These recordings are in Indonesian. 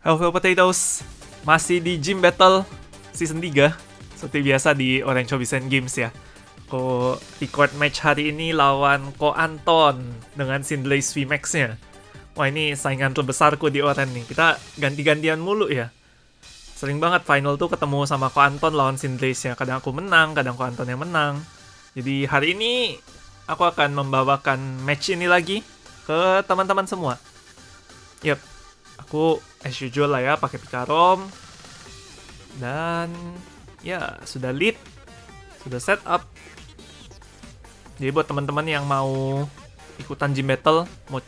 Hello Potatoes, masih di Gym Battle Season 3. Seperti biasa di Orange Hobbies Games ya. Ko record match hari ini lawan Ko Anton dengan Sindlace VMAX-nya. Wah, ini saingan terbesarku di Orange nih. Kita ganti-gantian mulu ya. Sering banget final tuh ketemu sama Ko Anton lawan Sindlace ya. Kadang aku menang, kadang Ko Anton yang menang. Jadi hari ini aku akan membawakan match ini lagi ke teman-teman semua. Yep, aku as usual lah ya, pakai Pikarom. Dan ya, sudah lead, sudah set up. Jadi buat teman-teman yang mau ikutan gym battle, mau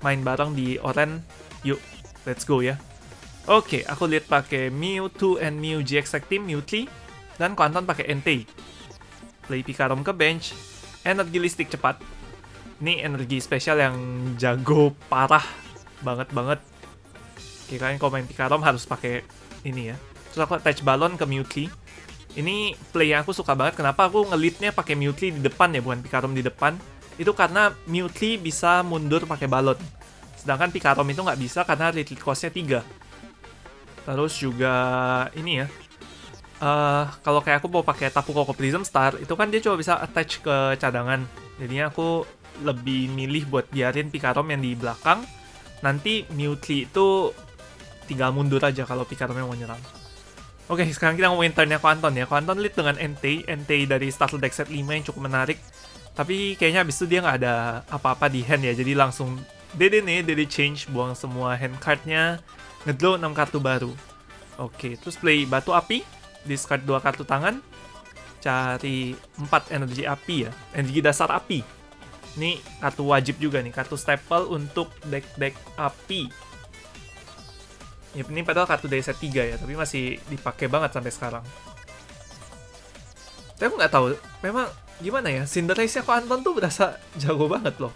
main bareng di Oren, yuk, let's go ya. Oke, aku lead pakai Mewtwo and Mew GX Tag Team, Mewtwo. Dan Kuanton pakai Entei. Play Pikarom ke bench, energi listrik cepat. Ini energi spesial yang jago parah banget. Oke, kalian kalau main Pikarom harus pakai ini ya. Terus aku attach balon ke Mewtwo. Ini play yang aku suka banget. Kenapa aku nge-leadnya pakai Mewtwo di depan ya, bukan Pikarom di depan. Itu karena Mewtwo bisa mundur pakai balon. Sedangkan Pikarom itu nggak bisa karena retreat cost-nya 3. Terus juga ini ya. Kalau kayak aku mau pakai Tapu Koko Prism Star, itu kan dia cuma bisa attach ke cadangan. Jadinya aku lebih milih buat biarin Pikarom yang di belakang. Nanti Mewtwo itu tinggal mundur aja kalau Pikaromnya mau nyerang. Oke, sekarang kita ngomongin turn-nya Kuanton ya. Kuanton lead dengan Entei dari Startle Deck Set 5 yang cukup menarik. Tapi kayaknya abis itu dia nggak ada apa-apa di hand ya. Jadi langsung DD change, buang semua hand card-nya. Ngedraw 6 kartu baru. Oke, terus play Batu Api. Discard 2 kartu tangan. Cari 4 energi api ya. Energi dasar api. Ini kartu wajib juga nih. Kartu staple untuk deck-deck api. Ya, ini padahal kartu dari set 3 ya, tapi masih dipakai banget sampai sekarang. Tapi aku nggak tahu, memang gimana ya, Cinderace-nya kok Anton tuh berasa jago banget loh.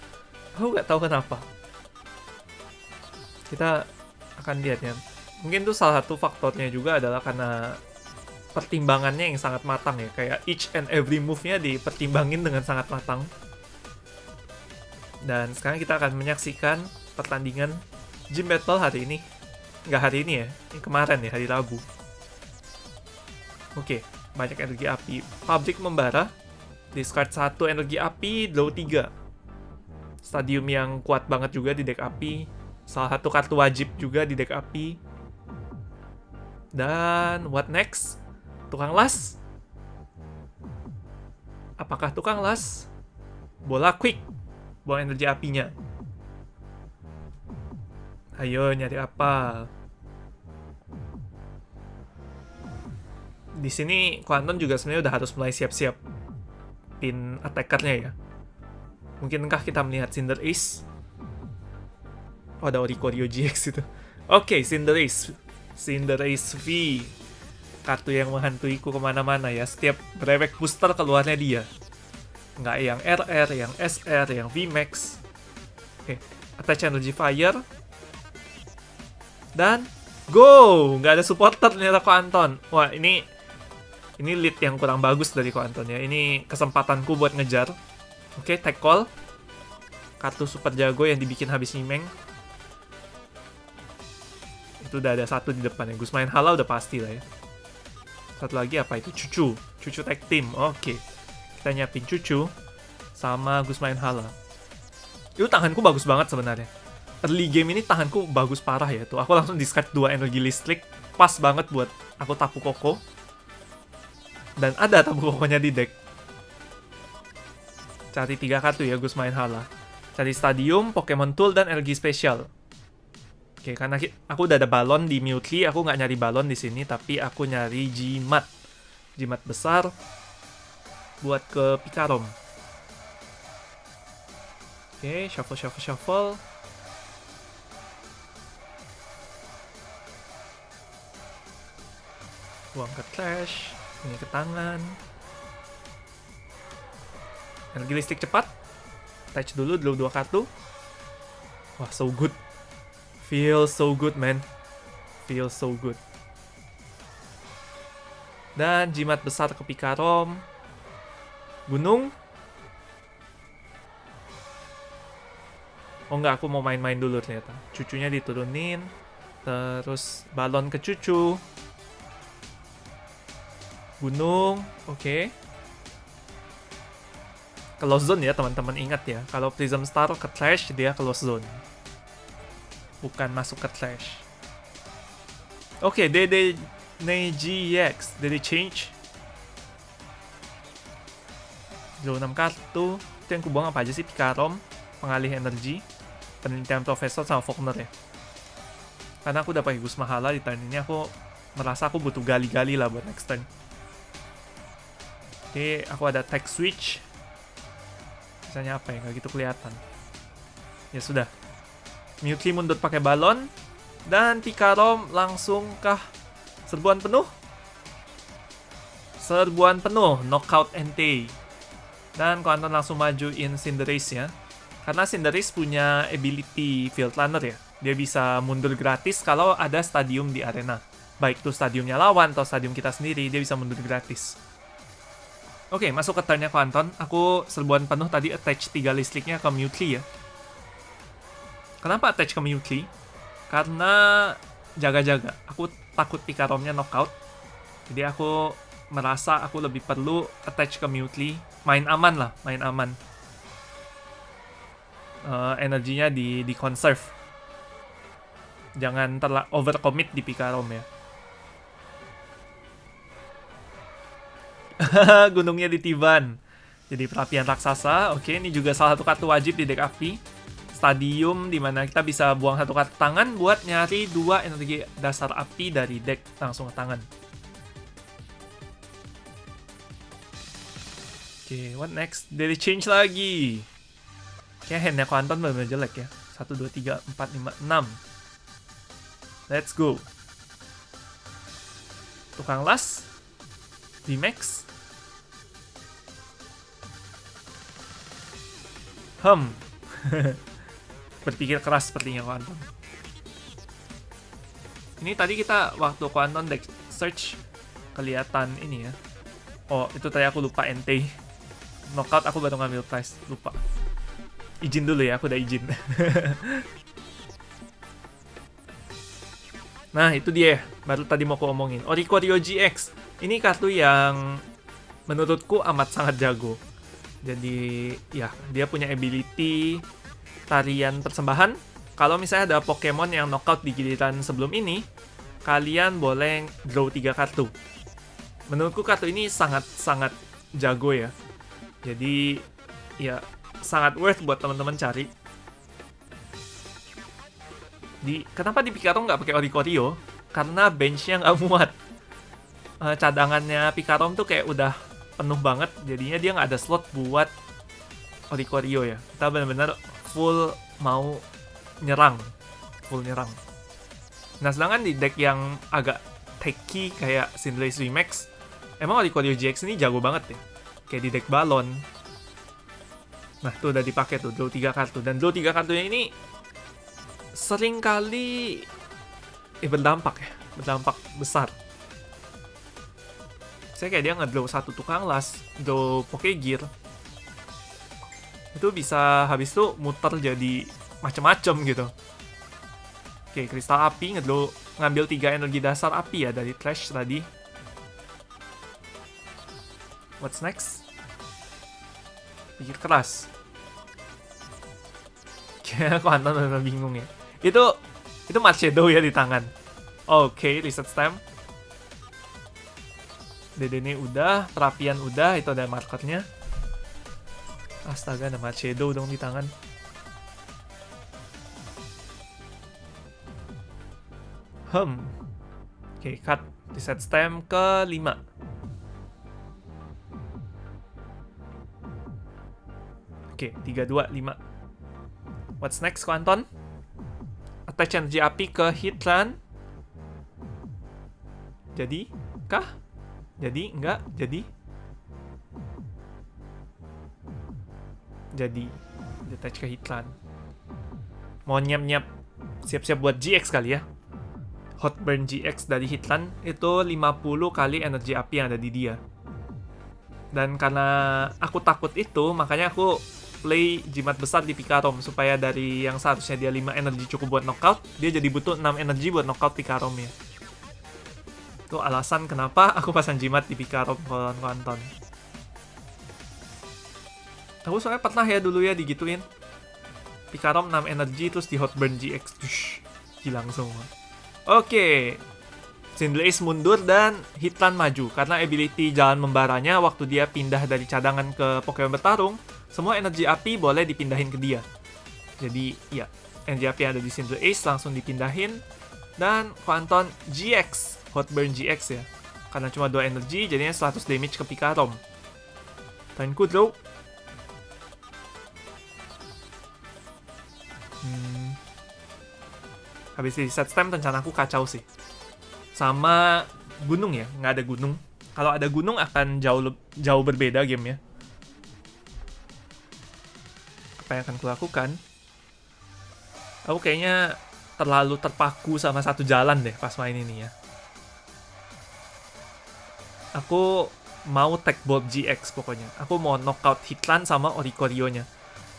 Aku nggak tahu kenapa. Kita akan lihat ya. Mungkin tuh salah satu faktornya juga adalah karena pertimbangannya yang sangat matang ya. Kayak each and every move-nya dipertimbangin dengan sangat matang. Dan sekarang kita akan menyaksikan pertandingan Gym Battle hari ini. Nggak hari ini ya, ini kemarin ya, hari Rabu. Oke, banyak energi api. Pabrik membara. Discard 1 energi api, draw 3. Stadium yang kuat banget juga di deck api. Salah satu kartu wajib juga di deck api. Dan what next? Tukang las. Apakah tukang las? Bola quick. Buang energi apinya. Ayo, nyari apa? Di sini Kuanton juga sebenarnya udah harus mulai siap-siap pin attackernya ya. Mungkinkah kita melihat Cinderace? Oh, ada Oricorio GX itu. Oke, Cinderace V. Kartu yang menghantuiku kemana-mana ya. Setiap brewek booster keluarnya dia. Nggak yang RR, yang SR, yang VMAX. Oke, attach energy fire. Dan go! Nggak ada supporter ternyata Kuanton. Wah, ini lead yang kurang bagus dari Kuanton ya. Ini kesempatanku buat ngejar. Oke, tag call. Kartu super jago yang dibikin habis nyimeng. Itu udah ada satu di depan ya. Guzmain Hala udah pasti lah ya. Satu lagi apa itu? Cucu tag team. Oke. Kita nyiapin Cucu sama Guzmain Hala. Itu tanganku bagus banget sebenarnya. Early game ini tanganku bagus parah ya. Tuh, aku langsung discard 2 energi listrik. Pas banget buat aku Tapu Koko. Dan ada Tapu Kokonya di deck. Cari 3 kartu ya, Guzmain Hala. Cari Stadium, Pokemon Tool, dan energi spesial. Oke, karena aku udah ada balon di Mewtwo, aku nggak nyari balon di sini, tapi aku nyari Jimat. Jimat besar buat ke Pikarom. Oke, shuffle. Buang ke trash. Ini ke tangan. Energi listrik cepat. Attach dulu 2 kartu. Wah, so good. Feels so good, man. Feels so good. Dan jimat besar ke Pikarom. Gunung. Oh enggak, aku mau main-main dulu ternyata. Cucunya diturunin. Terus balon ke cucu. Gunung, oke. Close zone ya teman-teman, ingat ya. Kalau Prism Star ke trash, dia close zone. Bukan masuk ke trash. Oke, DD GX, DD change. Draw 6 kartu. Itu yang kubuang apa aja sih? Pikarom, pengalih energi, penelitian profesor, sama Faulkner ya. Karena aku udah pakai Gus Mahala di turn ini, aku merasa aku butuh gali-gali lah buat next turn. Oke, aku ada tech switch. Misalnya apa ya, nggak gitu kelihatan. Ya sudah. Mutli mundur pakai balon. Dan Pikarom langsung kah serbuan penuh? Serbuan penuh, knockout NT. Dan Kuanton langsung majuin Cinderace ya. Karena Cinderace punya ability Field Runner ya. Dia bisa mundur gratis kalau ada stadium di arena. Baik itu stadiumnya lawan atau stadium kita sendiri, dia bisa mundur gratis. Oke, masuk ke turn-nya Kuanton. Aku serbuan penuh tadi attach 3 listriknya ke Mutli ya. Kenapa attach ke Mutli? Karena jaga-jaga. Aku takut Pikaromnya knockout. Jadi aku merasa aku lebih perlu attach ke Mutli. Main aman lah, main aman. Energinya di conserve. Jangan overcommit di Pikarom ya. Gunungnya ditiban. Jadi perapian raksasa. Oke, ini juga salah satu kartu wajib di deck api. Stadium dimana kita bisa buang satu kartu tangan buat nyari 2 energi dasar api dari deck langsung ke tangan. Oke, what next? Dari change lagi. Kayak handnya Kuanton bener-bener jelek ya. 1, 2, 3, 4, 5, 6. Let's go. Tukang las. VMAX. Berpikir keras sepertinya Kuanton. Ini tadi kita waktu Kuanton deck search kelihatan ini ya. Oh, itu tadi aku lupa NT. Knockout aku baru ngambil prize, lupa. Izin dulu ya, aku udah izin. Nah, itu dia. Baru tadi mau aku omongin. Oricorio GX. Ini kartu yang menurutku amat sangat jago. Jadi, ya, dia punya ability tarian persembahan. Kalau misalnya ada Pokemon yang knockout di giliran sebelum ini, kalian boleh draw 3 kartu. Menurutku kartu ini sangat-sangat jago ya. Jadi, ya, sangat worth buat teman-teman cari. Kenapa di Pikarom nggak pakai Oricorio? Karena benchnya nggak muat. Cadangannya Pikarom tuh kayak udah penuh banget, jadinya dia nggak ada slot buat Oricorio ya. Kita benar-benar full mau nyerang, full nyerang. Nah, sedangkan di deck yang agak techy kayak Cinderace VMAX, emang Oricorio GX ini jago banget ya. Kayak di deck balon. Nah, tuh udah dipakai tuh, draw 3 kartu. Dan draw 3 kartunya ini sering kali berdampak ya, berdampak besar. Saya kayak dia ngedraw 1 tukang las, draw Pokegear. Itu bisa habis itu muter jadi macem-macem gitu. Oke, kristal api ngambil 3 energi dasar api ya dari trash tadi. What's next? Pikir keras. Kayak Kuanton bener-bener bingung ya. Itu Marshadow ya di tangan. Oke, reset stamp. DD udah, perapian udah, itu ada markernya. Astaga, ada Marshadow dong di tangan. Oke, cut. Reset stamp ke 5. Oke, 3, 2, 5. What's next, Kuanton? Attach energi api ke Hitran. Jadi? Kah? Jadi? Enggak? Jadi? Jadi. Attach ke Hitran. Mau nyap-nyap. Siap-siap buat GX kali ya. Hot Burn GX dari Hitran itu 50 kali energi api yang ada di dia. Dan karena aku takut itu, makanya aku play jimat besar di Pikarom supaya dari yang seharusnya dia 5 energi cukup buat knockout, dia jadi butuh 6 energi buat knockout Pikarom ya. Itu alasan kenapa aku pasang jimat di Pikarom kalau Anton. Aku soalnya pernah ya dulu ya digituin. Pikarom 6 energi terus di Hotburn GX. Dush, hilang semua. Oke. Cinderace mundur dan Hitran maju karena ability jalan membaranya waktu dia pindah dari cadangan ke Pokemon bertarung, semua energi api boleh dipindahin ke dia. Jadi ya, energi api yang ada di Cinderace langsung dipindahin dan Quanton GX, Hotburn GX ya. Karena cuma 2 energi jadinya 100 damage ke Pikarom. Turn-ku draw. Habis di set stem rencanaku kacau sih. Sama gunung ya, nggak ada gunung. Kalau ada gunung akan jauh berbeda game ya. Apa yang akan kulakukan? Aku kayaknya terlalu terpaku sama satu jalan deh pas main ini ya. Aku mau Tech Bolt GX pokoknya. Aku mau knockout Hitran sama Oricorio-nya.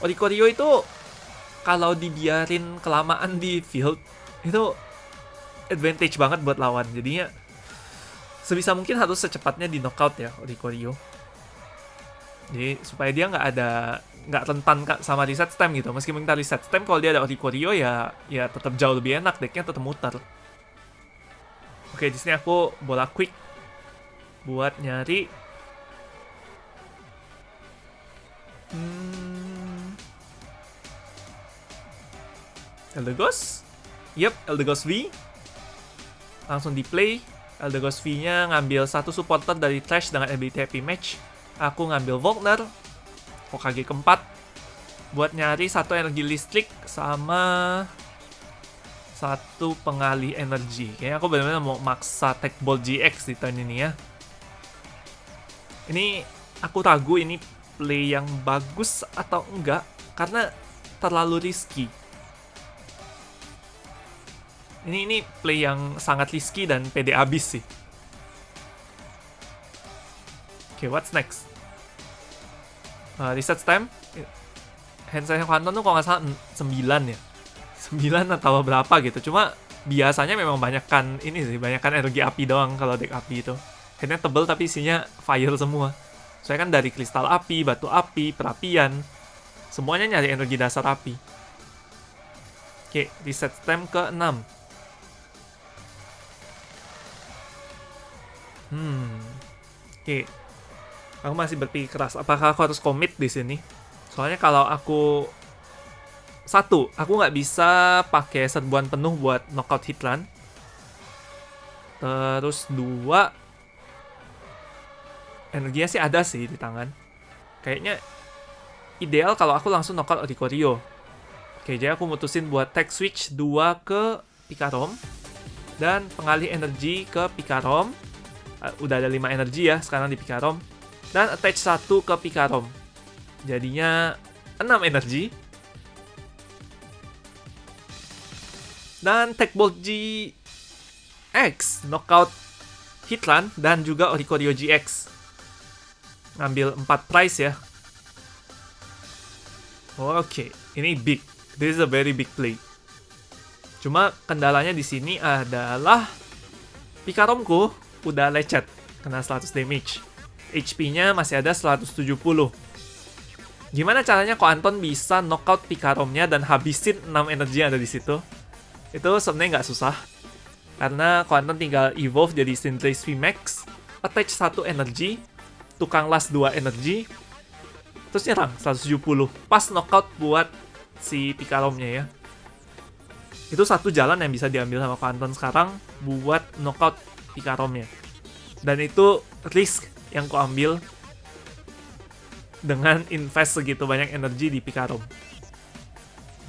Oricorio itu kalau dibiarin kelamaan di field itu advantage banget buat lawan. Jadinya sebisa mungkin harus secepatnya di knockout ya Oricorio. Jadi supaya dia nggak rentan sama reset stem gitu. Meskipun kita reset stem, kalau dia ada Oricorio ya tetap jauh lebih enak, decknya tetap muter. Oke, di sini aku bola quick buat nyari Eldegoss. Yep, Eldegoss V. Langsung di play. Eldegoss V-nya ngambil satu supporter dari Trash dengan ability Happy Match. Aku ngambil Volkner, Hokage keempat, buat nyari satu energi listrik sama satu pengalih energi. Kayaknya aku benar-benar mau maksa Tech Bolt GX di turn ini ya. Ini aku ragu ini play yang bagus atau enggak, karena terlalu risky. Ini play yang sangat risky dan pede abis sih. Oke, what's next? Reset stem. Hand sign Quanton tuh kalau nggak salah 9 ya. 9 atau berapa gitu. Cuma biasanya memang banyakkan ini sih, banyakkan energi api doang kalau deck api itu. Handnya tebel tapi isinya fire semua. Soalnya kan dari kristal api, batu api, perapian, semuanya nyari energi dasar api. Oke, reset stem ke 6. Oke. Aku masih berpikir keras, apakah aku harus commit di sini? Soalnya kalau aku nggak bisa pakai serbuan penuh buat knockout Hitran. Terus 2, energinya sih ada sih di tangan. Kayaknya ideal kalau aku langsung knockout Oricorio. Oke, jadi aku mutusin buat tech switch 2 ke Pikarom dan pengalih energi ke Pikarom. Udah ada 5 energi ya sekarang di Pikarom. Dan attach 1 ke Pikarom. Jadinya 6 energi. Dan Tech Bolt GX knockout Hitran dan juga Oricorio GX. Ngambil 4 prize ya. Oke, ini big. This is a very big play. Cuma kendalanya di sini adalah Pikaromku udah lecet, kena 100 damage. HP-nya masih ada 170. Gimana caranya Quanton bisa knockout Pikaromnya dan habisin 6 energi yang ada di situ? Itu sebenarnya nggak susah. Karena Quanton tinggal evolve jadi Cinderace VMAX, attach 1 energi, tukang las 2 energi, terus nyerang 170. Pas knockout buat si Pikaromnya ya. Itu satu jalan yang bisa diambil sama Quanton sekarang buat knockout Pikaromnya. Dan itu risk yang ku ambil dengan invest segitu banyak energi di Pikarom.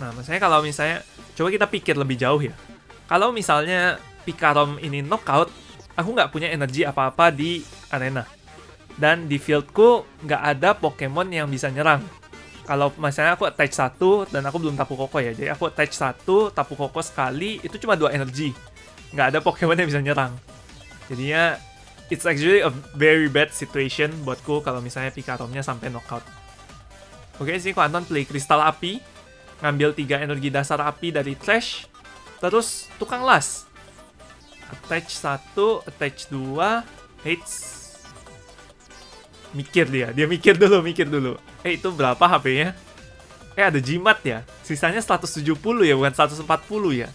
Nah, coba kita pikir lebih jauh ya. Kalau misalnya Pikarom ini knockout, aku nggak punya energi apa-apa di arena. Dan di fieldku nggak ada Pokemon yang bisa nyerang. Kalau misalnya aku attach 1 dan aku belum Tapu Koko ya, jadi aku attach 1, Tapu Koko sekali, itu cuma 2 energi. Nggak ada Pokemon yang bisa nyerang. Jadinya it's actually a very bad situation buatku kalau misalnya Pikaromnya sampai knockout. Oke, sini Ko Anton play kristal api, ngambil 3 energi dasar api dari trash, terus tukang las. Attach 1, attach 2, hits. Mikir dia mikir dulu. Itu berapa HP-nya? Ada jimat ya. Sisanya 170 ya, bukan 140 ya.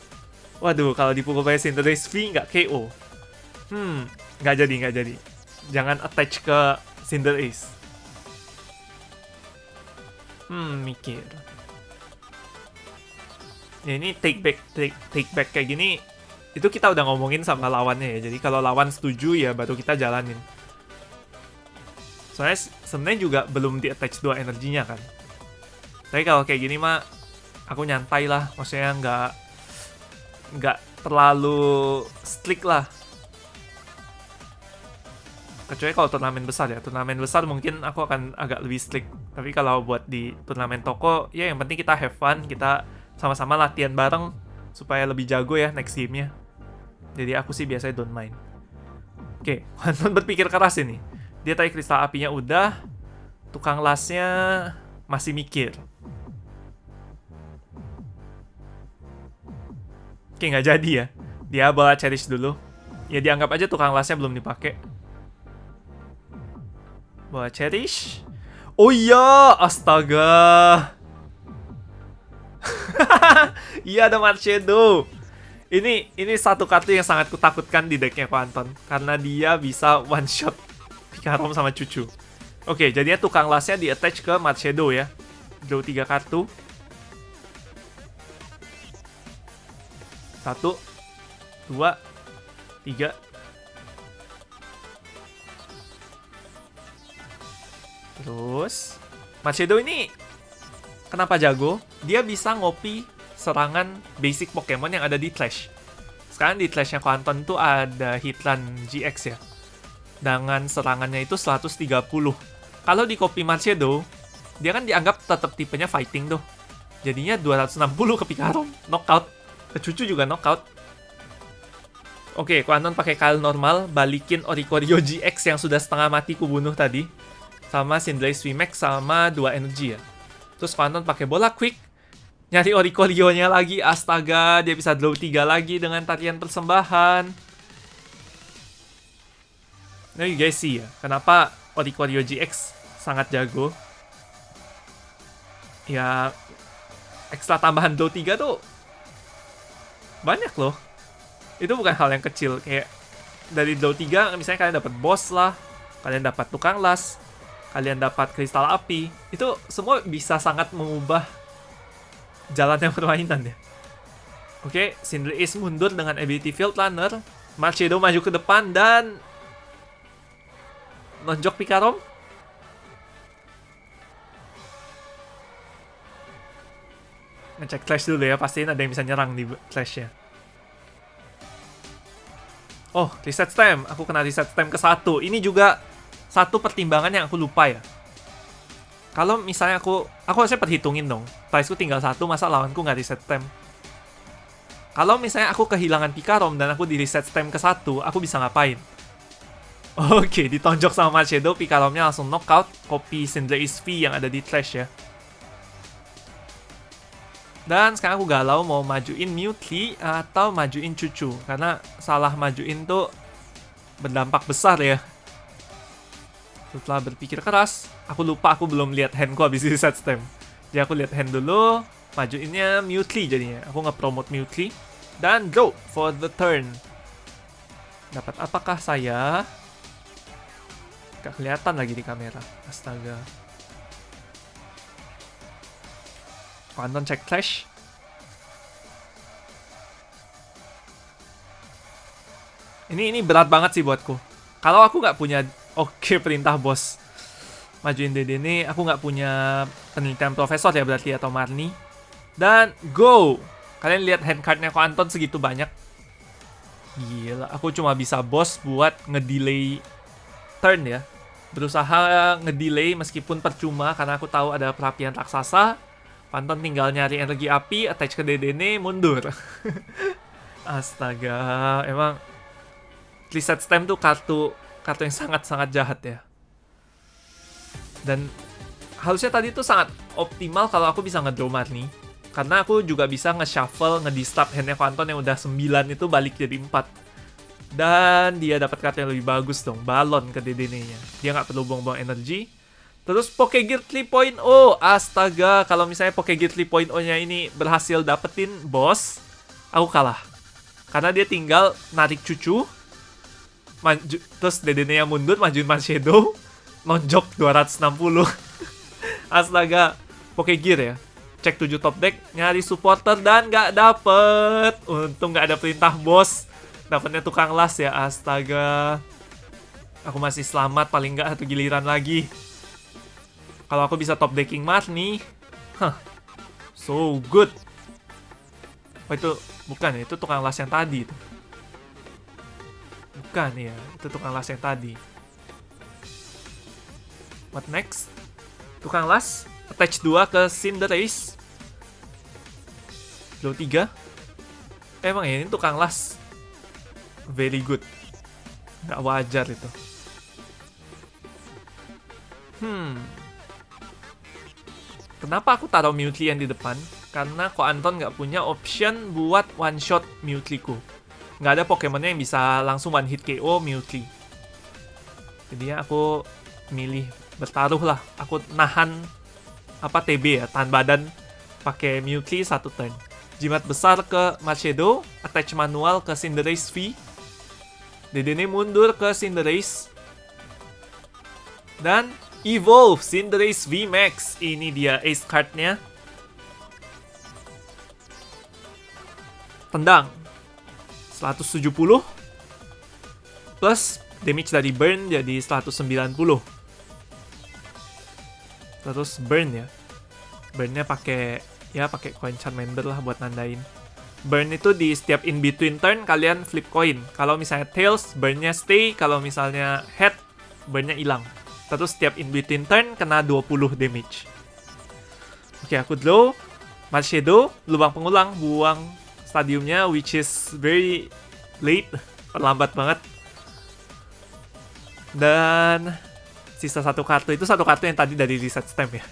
Waduh, kalau dipukul pakai Cinderace V nggak KO. Nggak jadi. Jangan attach ke Cinderace. Mikir. Ya, ini take back kayak gini, itu kita udah ngomongin sama lawannya ya. Jadi kalau lawan setuju ya baru kita jalanin. Soalnya sebenarnya juga belum di-attach 2 energinya kan. Tapi kalau kayak gini mah aku nyantai lah. Maksudnya nggak terlalu strict lah. Kecuali kalau turnamen besar ya. Turnamen besar mungkin aku akan agak lebih strict. Tapi kalau buat di turnamen toko, ya yang penting kita have fun. Kita sama-sama latihan bareng supaya lebih jago ya next game-nya. Jadi aku sih biasanya don't mind. Oke, Anton berpikir keras ini. Dia tadi kristal apinya udah. Tukang lasnya masih mikir. Oke, nggak jadi ya. Dia bawa cherish dulu. Ya dianggap aja tukang lasnya belum dipakai. Bawa cherish. Oh iya, astaga. Iya, ada Marshadow. Ini satu kartu yang sangat kutakutkan di decknya Ko Anton. Karena dia bisa one shot Pikarom sama Cucu. Oke, jadinya tukang lasnya di-attach ke Marshadow ya. Draw 3 kartu. 1, 2, 3. Terus Marshadow ini kenapa jago? Dia bisa ngopi serangan basic Pokemon yang ada di Clash. Sekarang di Clash-nya Ko Anton tuh ada Hitran GX ya. Dengan serangannya itu 130. Kalau di copy Marshadow, dia kan dianggap tetap tipenya fighting tuh. Jadinya 260 ke Pikarom, knockout. Ke Cucu juga knockout. Oke, Ko Anton pakai Kyle normal, balikin Oricorio GX yang sudah setengah mati kubunuh tadi. Sama Cinderace VMAX sama 2 energi ya. Terus Ko Anton pakai bola quick, nyari Oricorio-nya lagi. Astaga, dia bisa draw 3 lagi dengan tarian persembahan. Nah, you guys see ya, kenapa Oricorio GX sangat jago. Ya, ekstra tambahan draw 3 tuh banyak loh. Itu bukan hal yang kecil. Kayak dari draw 3, misalnya kalian dapat boss lah, kalian dapat tukang las, kalian dapat kristal api. Itu semua bisa sangat mengubah jalannya permainan ya. Oke, Cinderace mundur dengan ability Field Runner. Marshadow maju ke depan dan nonjok Pikarom. Ngecek Clash dulu ya, pastiin ada yang bisa nyerang di Clash-nya. Oh, reset stem. Aku kena reset stem ke 1. Ini juga satu pertimbangan yang aku lupa ya. Kalau misalnya aku harusnya perhitungin dong. Price-ku tinggal 1, masa lawanku nggak reset stem. Kalau misalnya aku kehilangan Pikarom dan aku di reset stem ke 1, aku bisa ngapain? Oke, ditonjok sama Marshadow, Pikaromnya langsung knockout. Copy Cinderace V yang ada di Clash ya. Dan sekarang aku galau mau majuin Mewtwo atau majuin Cucu. Karena salah majuin tuh berdampak besar ya. Setelah berpikir keras, aku lupa aku belum lihat handku habis reset stem. Jadi aku lihat hand dulu, majuinnya Mewtwo jadinya. Aku nge-promote Mewtwo. Dan go for the turn. Dapat apakah saya? Gak kelihatan lagi di kamera. Astaga. Ko Anton cek Clash. Ini berat banget sih buatku. Kalau aku nggak punya perintah bos majuin DD ini, aku nggak punya penelitian profesor ya berarti atau Marni. Dan go. Kalian lihat hand cardnya Ko Anton segitu banyak. Gila, aku cuma bisa bos buat ngedelay turn ya. Berusaha ngedelay meskipun percuma karena aku tahu ada perapian raksasa. Anton tinggal nyari energi api, attach ke Dedenne, mundur. Astaga, emang reset stem tuh kartu yang sangat-sangat jahat ya. Dan harusnya tadi tuh sangat optimal kalau aku bisa ngedraw Marnie. Karena aku juga bisa nge-shuffle, nge-disturb handnya Anton yang udah 9 itu balik jadi 4. Dan dia dapat kartu yang lebih bagus dong, balon ke DDN-nya. Dia nggak perlu buang-buang energi. Terus Pokegear 3.0, astaga, kalau misalnya Pokegear 3.0-nya ini berhasil dapetin boss, aku kalah. Karena dia tinggal narik cucu, terus DDN-nya mundur, majuin Marshadow, nonjok 260. Astaga, Pokegear ya. Cek 7 top deck, nyari supporter dan nggak dapet. Untung nggak ada perintah bos. Dapatnya tukang las ya, astaga. Aku masih selamat, paling nggak 1 giliran lagi. Kalau aku bisa top decking Marnie, so good. Oh itu, bukan ya, itu tukang las yang tadi. Bukan ya, itu tukang las yang tadi. What next? Tukang las, attach 2 ke Cinderace. Low 3. Emang ya, ini tukang las. Very good. Nggak wajar itu. Kenapa aku taruh Mewtwo yang di depan? Karena Ko Anton nggak punya option buat one shot Mewtwo-ku. Nggak ada Pokemonnya yang bisa langsung one hit KO Mewtwo. Jadi aku milih bertaruh lah. Aku nahan TB ya, tahan badan pakai Mewtwo 1 turn. Jimat besar ke Marshadow, attach manual ke Cinderace V. DDN mundur ke Cinderace. Dan evolve Cinderace VMAX. Ini dia ace card-nya. Tendang 170 plus damage dari burn jadi 190. Terus burn ya. Burn-nya pakai coin Charmander lah buat nandain. Burn itu di setiap in between turn kalian flip coin. Kalau misalnya tails, burn-nya stay. Kalau misalnya head, burn-nya hilang. Terus setiap in between turn kena 20 damage. Oke, aku draw Marshadow, lubang pengulang, buang stadiumnya, which is very late, terlambat banget. Dan sisa 1 kartu, itu 1 kartu yang tadi dari reset stamp ya.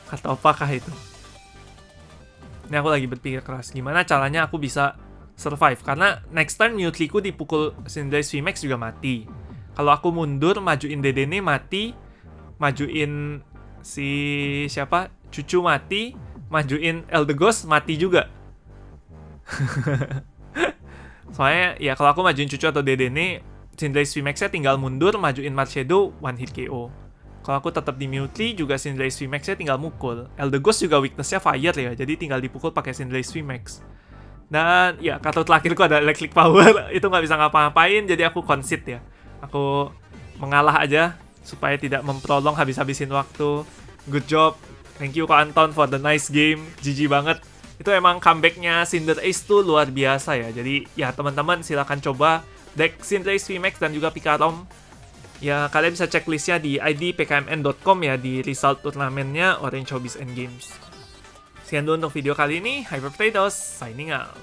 Kartu apakah itu? Ini aku lagi berpikir keras, gimana caranya aku bisa survive. Karena next turn Mewtwo-ku dipukul Cinderace VMAX juga mati. Kalau aku mundur, majuin DDN mati, majuin si siapa? Cucu mati, majuin Eldegoss mati juga. Soalnya ya kalau aku majuin Cucu atau DDN, Cinderace VMAX-nya tinggal mundur, majuin Marshadow, one hit KO. Kalau aku tetap di Mewtwo, juga Cinderace VMAX-nya tinggal mukul. Eldegoss juga weakness-nya fire ya, jadi tinggal dipukul pakai Cinderace VMAX. Dan ya kartu terakhirku ada Electric Power, itu nggak bisa ngapa-ngapain, jadi aku concede ya. Aku mengalah aja, supaya tidak memprolong habis-habisin waktu. Good job, thank you Ko Anton for the nice game, GG banget. Itu emang comeback-nya Cinderace tuh luar biasa ya, jadi ya teman-teman silahkan coba deck Cinderace VMAX dan juga Pikarom. Ya, kalian bisa cek listnya di id.pkmn.com ya, di result turnamennya Orange Hobbies and Games. Sekian dulu untuk video kali ini. Hyper Potatoes, signing out.